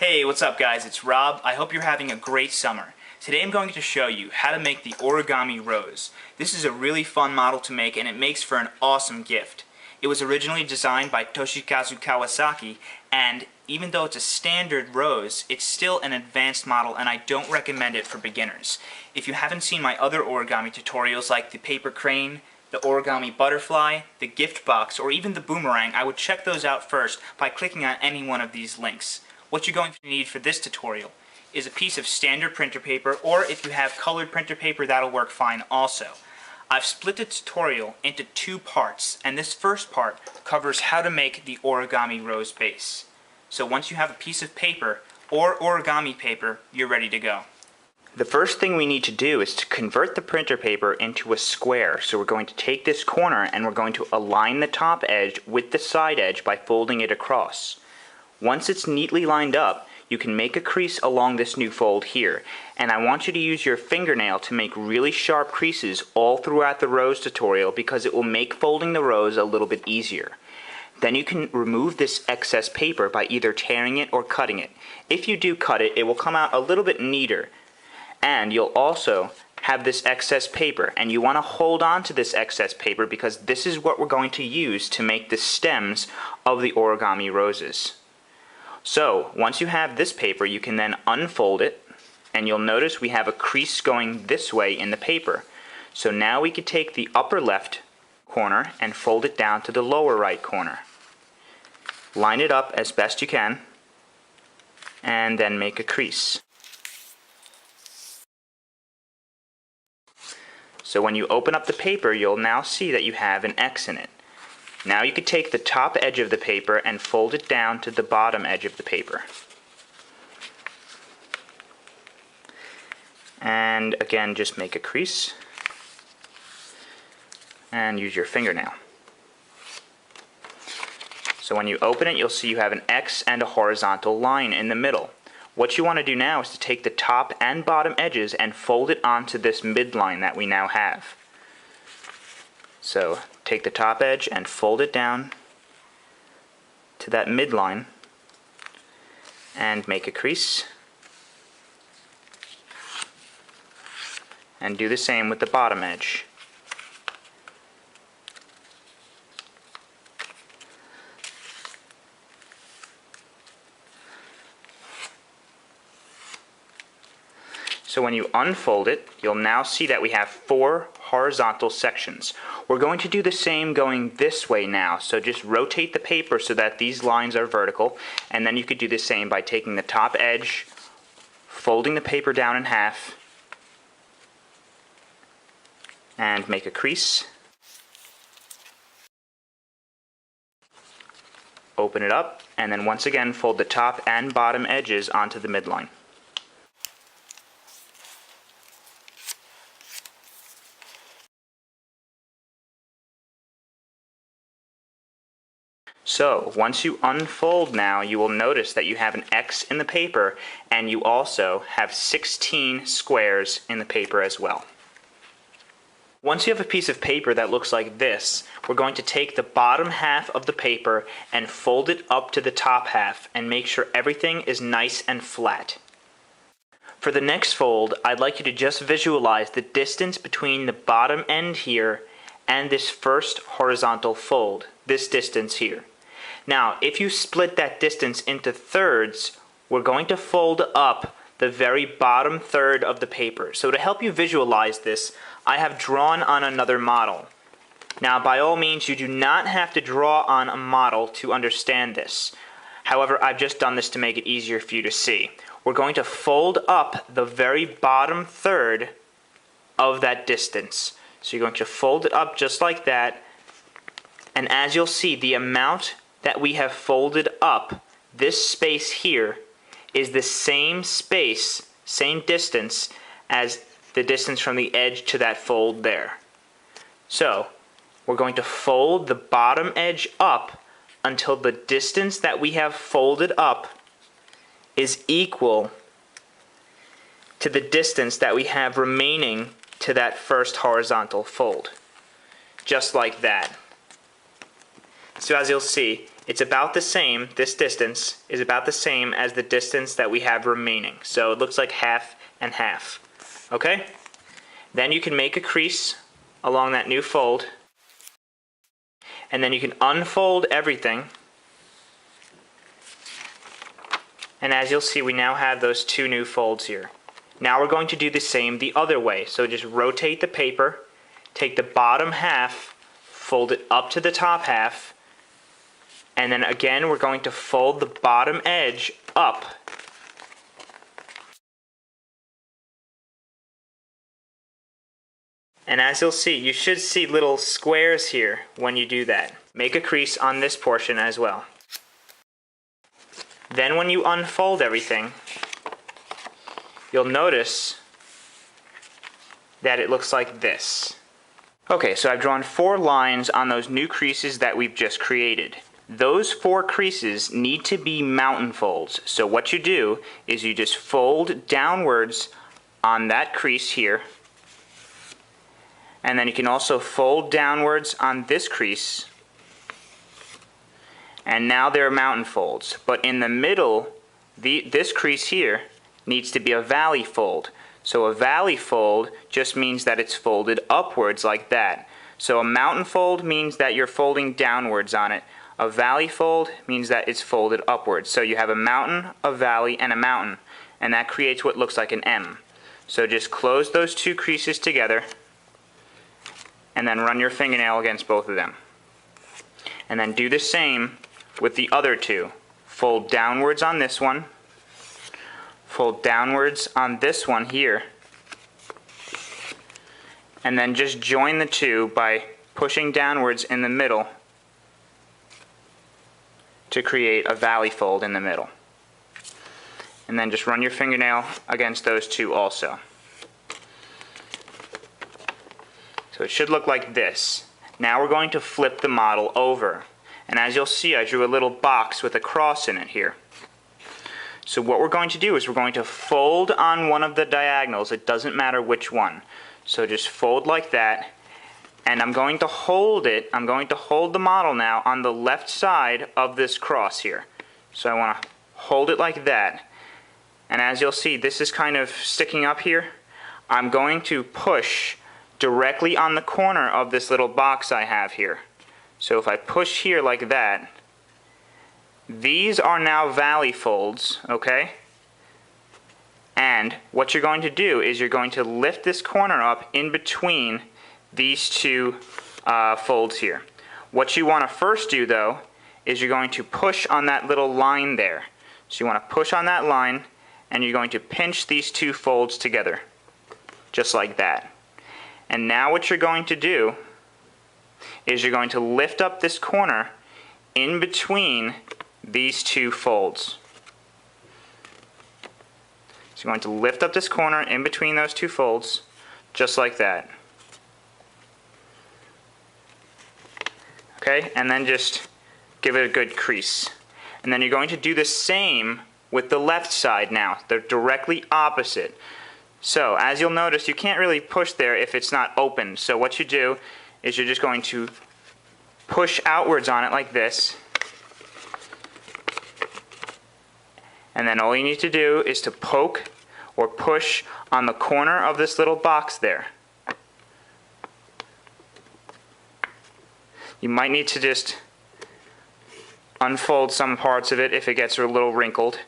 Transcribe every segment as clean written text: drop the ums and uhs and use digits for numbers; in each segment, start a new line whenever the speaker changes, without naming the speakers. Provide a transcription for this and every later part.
Hey, what's up guys? It's Rob. I hope you're having a great summer. Today I'm going to show you how to make the origami rose. This is a really fun model to make and it makes for an awesome gift. It was originally designed by Toshikazu Kawasaki, and even though it's a standard rose, it's still an advanced model and I don't recommend it for beginners. If you haven't seen my other origami tutorials like the paper crane, the origami butterfly, the gift box, or even the boomerang, I would check those out first by clicking on any one of these links. What you're going to need for this tutorial is a piece of standard printer paper, or if you have colored printer paper, that'll work fine also. I've split the tutorial into two parts, and this first part covers how to make the origami rose base. So once you have a piece of paper or origami paper, you're ready to go. The first thing we need to do is to convert the printer paper into a square. So we're going to take this corner and we're going to align the top edge with the side edge by folding it across. Once it's neatly lined up, you can make a crease along this new fold here, and I want you to use your fingernail to make really sharp creases all throughout the rose tutorial because it will make folding the rose a little bit easier. Then you can remove this excess paper by either tearing it or cutting it. If you do cut it, it will come out a little bit neater, and you'll also have this excess paper, and you want to hold on to this excess paper because this is what we're going to use to make the stems of the origami roses. So, once you have this paper, you can then unfold it, and you'll notice we have a crease going this way in the paper. So now we could take the upper left corner and fold it down to the lower right corner. Line it up as best you can, and then make a crease. So when you open up the paper, you'll now see that you have an X in it. Now you could take the top edge of the paper and fold it down to the bottom edge of the paper. And again, just make a crease and use your fingernail. So when you open it, you'll see you have an X and a horizontal line in the middle. What you want to do now is to take the top and bottom edges and fold it onto this midline that we now have. So take the top edge and fold it down to that midline and make a crease. And do the same with the bottom edge. So when you unfold it, you'll now see that we have 4 horizontal sections. We're going to do the same going this way now, so just rotate the paper so that these lines are vertical, and then you could do the same by taking the top edge, folding the paper down in half, and make a crease. Open it up, and then once again fold the top and bottom edges onto the midline. So, once you unfold now, you will notice that you have an X in the paper, and you also have 16 squares in the paper as well. Once you have a piece of paper that looks like this, we're going to take the bottom half of the paper and fold it up to the top half and make sure everything is nice and flat. For the next fold, I'd like you to just visualize the distance between the bottom end here and this first horizontal fold, this distance here. Now, if you split that distance into thirds, we're going to fold up the very bottom third of the paper. So to help you visualize this, I have drawn on another model. Now, by all means, you do not have to draw on a model to understand this. However, I've just done this to make it easier for you to see. We're going to fold up the very bottom third of that distance. So you're going to fold it up just like that, and as you'll see, the amount that we have folded up, this space here, is the same space, same distance as the distance from the edge to that fold there. So, we're going to fold the bottom edge up until the distance that we have folded up is equal to the distance that we have remaining to that first horizontal fold. Just like that. So as you'll see, it's about the same, this distance is about the same as the distance that we have remaining. So it looks like half and half. Okay? Then you can make a crease along that new fold. And then you can unfold everything. And as you'll see, we now have those two new folds here. Now we're going to do the same the other way. So just rotate the paper, take the bottom half, fold it up to the top half, and then again we're going to fold the bottom edge up. And as you'll see, you should see little squares here when you do that. Make a crease on this portion as well. Then when you unfold everything, you'll notice that it looks like this. Okay, so I've drawn 4 lines on those new creases that we've just created. Those 4 creases need to be mountain folds. So what you do is you just fold downwards on that crease here. And then you can also fold downwards on this crease. And now they're mountain folds. But in the middle, this crease here needs to be a valley fold. So a valley fold just means that it's folded upwards like that. So a mountain fold means that you're folding downwards on it. A valley fold means that it's folded upwards. So you have a mountain, a valley, and a mountain. And that creates what looks like an M. So just close those 2 creases together and then run your fingernail against both of them. And then do the same with the other 2. Fold downwards on this one. Fold downwards on this one here. And then just join the 2 by pushing downwards in the middle to create a valley fold in the middle. And then just run your fingernail against those 2 also. So it should look like this. Now we're going to flip the model over. And as you'll see, I drew a little box with a cross in it here. So what we're going to do is we're going to fold on one of the diagonals. It doesn't matter which one. So just fold like that. And I'm going to hold it. I'm going to hold the model now on the left side of this cross here. So I want to hold it like that. And as you'll see, this is kind of sticking up here. I'm going to push directly on the corner of this little box I have here. So if I push here like that, these are now valley folds, okay? And what you're going to do is you're going to lift this corner up in between these 2 folds here. What you want to first do though is you're going to push on that little line there. So you want to push on that line and you're going to pinch these 2 folds together, just like that. And now what you're going to do is you're going to lift up this corner in between these 2 folds. So you're going to lift up this corner in between those 2 folds, just like that. Okay, and then just give it a good crease. And then you're going to do the same with the left side now. They're directly opposite. So as you'll notice, you can't really push there if it's not open. So what you do is you're just going to push outwards on it like this. And then all you need to do is to poke or push on the corner of this little box there. You might need to just unfold some parts of it if it gets a little wrinkled.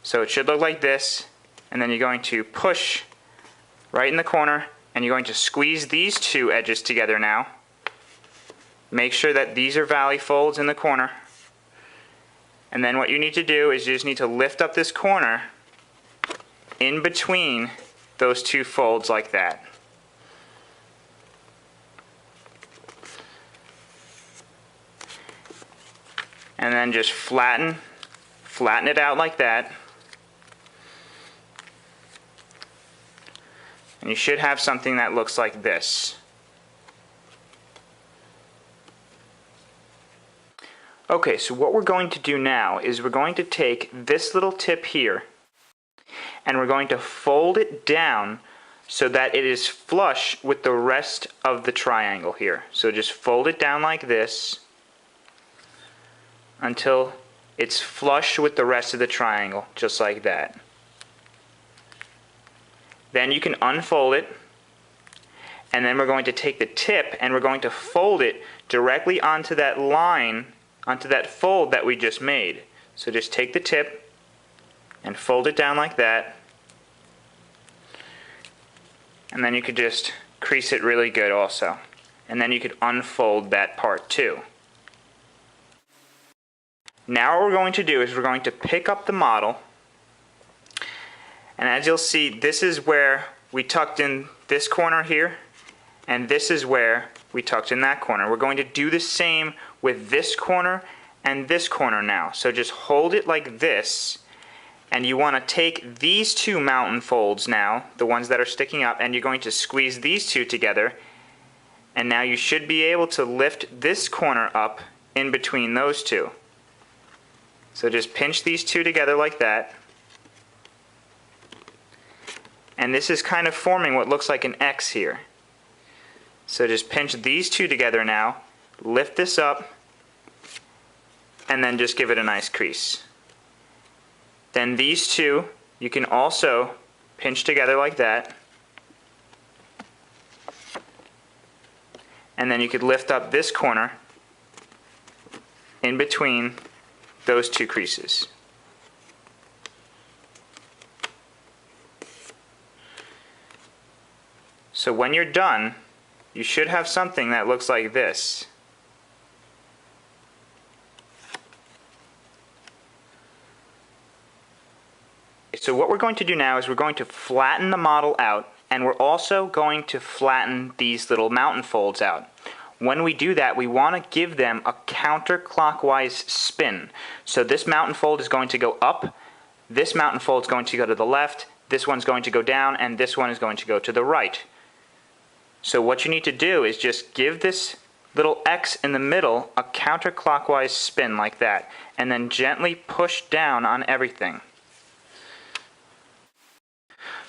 So it should look like this, and then you're going to push right in the corner, and you're going to squeeze these 2 edges together now. Make sure that these are valley folds in the corner. And then what you need to do is you just need to lift up this corner in between those 2 folds like that. And then just flatten it out like that. And you should have something that looks like this. Okay, so what we're going to do now is we're going to take this little tip here and we're going to fold it down so that it is flush with the rest of the triangle here. So just fold it down like this. until it's flush with the rest of the triangle, just like that. Then you can unfold it, and then we're going to take the tip and we're going to fold it directly onto that line, onto that fold that we just made. So just take the tip and fold it down like that, and then you could just crease it really good also. And then you could unfold that part too. Now what we're going to do is we're going to pick up the model, and as you'll see, this is where we tucked in this corner here, and this is where we tucked in that corner. We're going to do the same with this corner and this corner now. So just hold it like this, and you want to take these two mountain folds now, the ones that are sticking up, and you're going to squeeze these two together, and now you should be able to lift this corner up in between those two. So just pinch these two together like that, and this is kind of forming what looks like an X here. So just pinch these two together now, lift this up, and then just give it a nice crease. Then these two you can also pinch together like that, and then you could lift up this corner in between those two creases. So when you're done, you should have something that looks like this. So what we're going to do now is we're going to flatten the model out, and we're also going to flatten these little mountain folds out. When we do that, we want to give them a counterclockwise spin. So this mountain fold is going to go up, this mountain fold is going to go to the left, this one's going to go down, and this one is going to go to the right. So what you need to do is just give this little X in the middle a counterclockwise spin like that, and then gently push down on everything.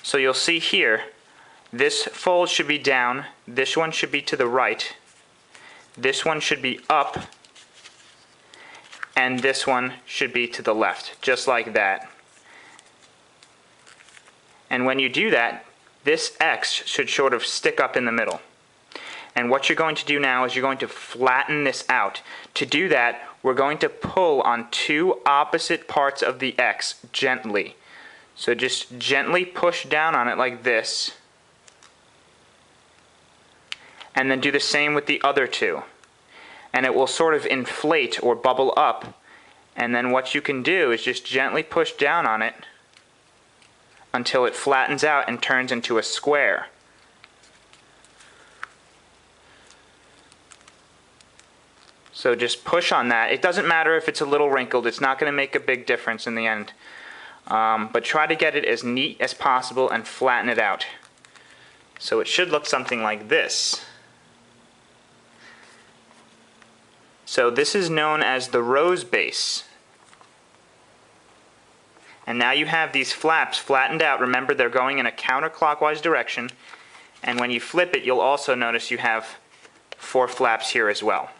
So you'll see here, this fold should be down, this one should be to the right, this one should be up, and this one should be to the left, just like that. And when you do that, this X should sort of stick up in the middle. And what you're going to do now is you're going to flatten this out. To do that, we're going to pull on two opposite parts of the X gently. So just gently push down on it like this, and then do the same with the other two. And it will sort of inflate or bubble up, and then what you can do is just gently push down on it until it flattens out and turns into a square. So just push on that. It doesn't matter if it's a little wrinkled, it's not going to make a big difference in the end. But try to get it as neat as possible and flatten it out. So it should look something like this. So this is known as the rose base. And now you have these flaps flattened out. Remember, they're going in a counterclockwise direction. And when you flip it, you'll also notice you have 4 flaps here as well.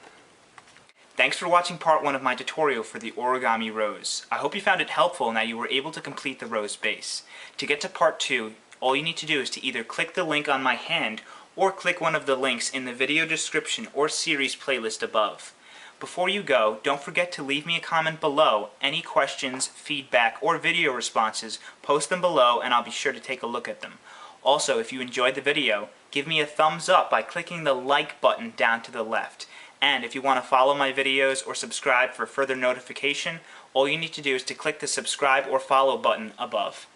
Thanks for watching part 1 of my tutorial for the origami rose. I hope you found it helpful and that you were able to complete the rose base. To get to part 2, all you need to do is to either click the link on my hand or click one of the links in the video description or series playlist above. Before you go, don't forget to leave me a comment below. Any questions, feedback, or video responses, post them below and I'll be sure to take a look at them. Also, if you enjoyed the video, give me a thumbs up by clicking the like button down to the left. And if you want to follow my videos or subscribe for further notification, all you need to do is to click the subscribe or follow button above.